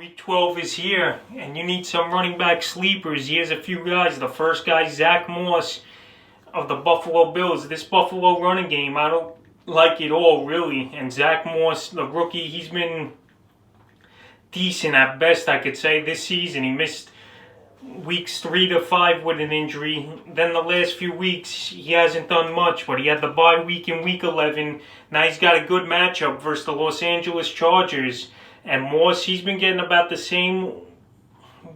Week 12 is here, and you need some running back sleepers. Here's a few guys. The first guy, Zack Moss of the Buffalo Bills. This Buffalo running game, I don't like it all, really. And Zack Moss, the rookie, he's been decent at best, I could say, this season. He missed weeks 3 to 5 with an injury. Then the last few weeks, he hasn't done much, but he had the bye week in week 11. Now he's got a good matchup versus the Los Angeles Chargers. And Moss, he's been getting about the same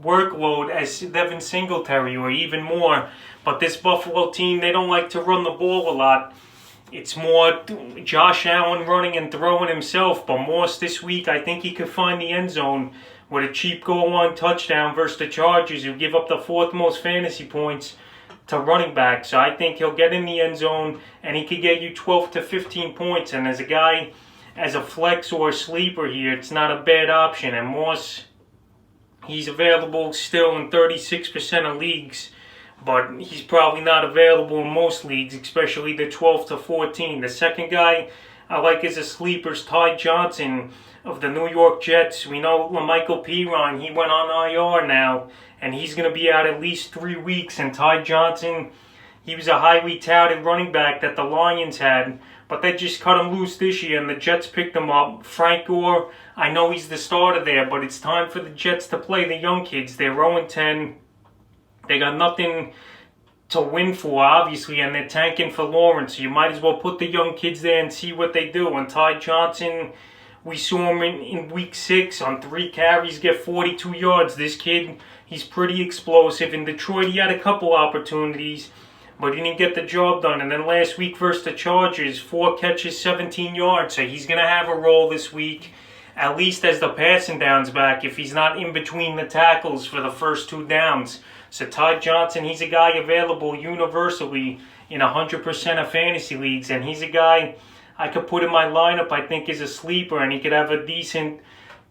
workload as Devin Singletary, or even more. But this Buffalo team, they don't like to run the ball a lot. It's more Josh Allen running and throwing himself. But Moss this week, I think he could find the end zone with a cheap goal-line touchdown versus the Chargers, who give up the 4th most fantasy points to running back. So I think he'll get in the end zone, and he could get you 12 to 15 points. And as a guy, as a flex or a sleeper here, it's not a bad option. And Moss, he's available still in 36% of leagues, but he's probably not available in most leagues, especially the 12 to 14. The second guy I like as a sleeper is Todd Johnson of the New York Jets. We know Michael Piron, he went on IR now, and he's going to be out at least 3 weeks. And Todd Johnson, he was a highly touted running back that the Lions had, but they just cut him loose this year, and the Jets picked him up. Frank Gore, I know he's the starter there, but it's time for the Jets to play the young kids. They're 0-10. They got nothing to win for, obviously, and they're tanking for Lawrence. So you might as well put the young kids there and see what they do. And Todd Johnson, we saw him in week 6 on 3 carries get 42 yards. This kid, he's pretty explosive. In Detroit, he had a couple opportunities, but he didn't get the job done. And then last week versus the Chargers, 4 catches, 17 yards. So he's going to have a role this week, at least as the passing down's back, if he's not in between the tackles for the first 2 downs. So Todd Johnson, he's a guy available universally in 100% of fantasy leagues. And he's a guy I could put in my lineup, I think, as a sleeper. And he could have a decent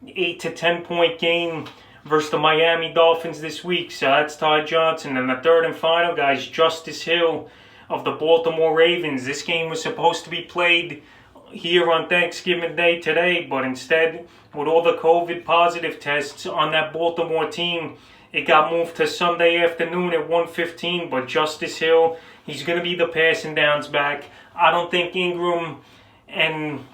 8 to 10 point game versus the Miami Dolphins this week. So that's Todd Johnson. And the third and final guy is Justice Hill of the Baltimore Ravens. This game was supposed to be played here on Thanksgiving Day today, but instead, with all the COVID positive tests on that Baltimore team, it got moved to Sunday afternoon at 1:15. But Justice Hill, he's going to be the passing downs back. I don't think Ingram and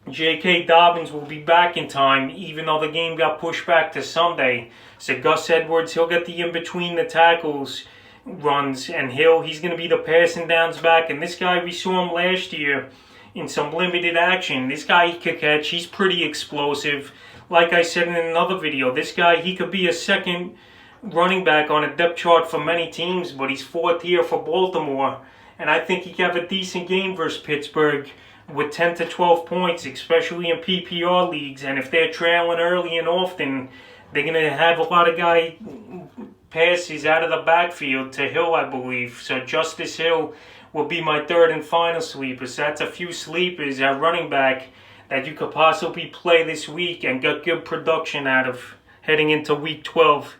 J.K. Dobbins will be back in time, even though the game got pushed back to Sunday. So Gus Edwards, he'll get the in-between the tackles runs, and he's going to be the passing downs back. And this guy, we saw him last year in some limited action. This guy, he could catch. He's pretty explosive. Like I said in another video, this guy, he could be a second running back on a depth chart for many teams, but he's 4th here for Baltimore. And I think he could have a decent game versus Pittsburgh with 10 to 12 points, especially in PPR leagues. And if they're trailing early and often, they're going to have a lot of guy passes out of the backfield to Hill, I believe. So Justice Hill will be my third and final sleeper. So that's a few sleepers at running back that you could possibly play this week and get good production out of heading into week 12.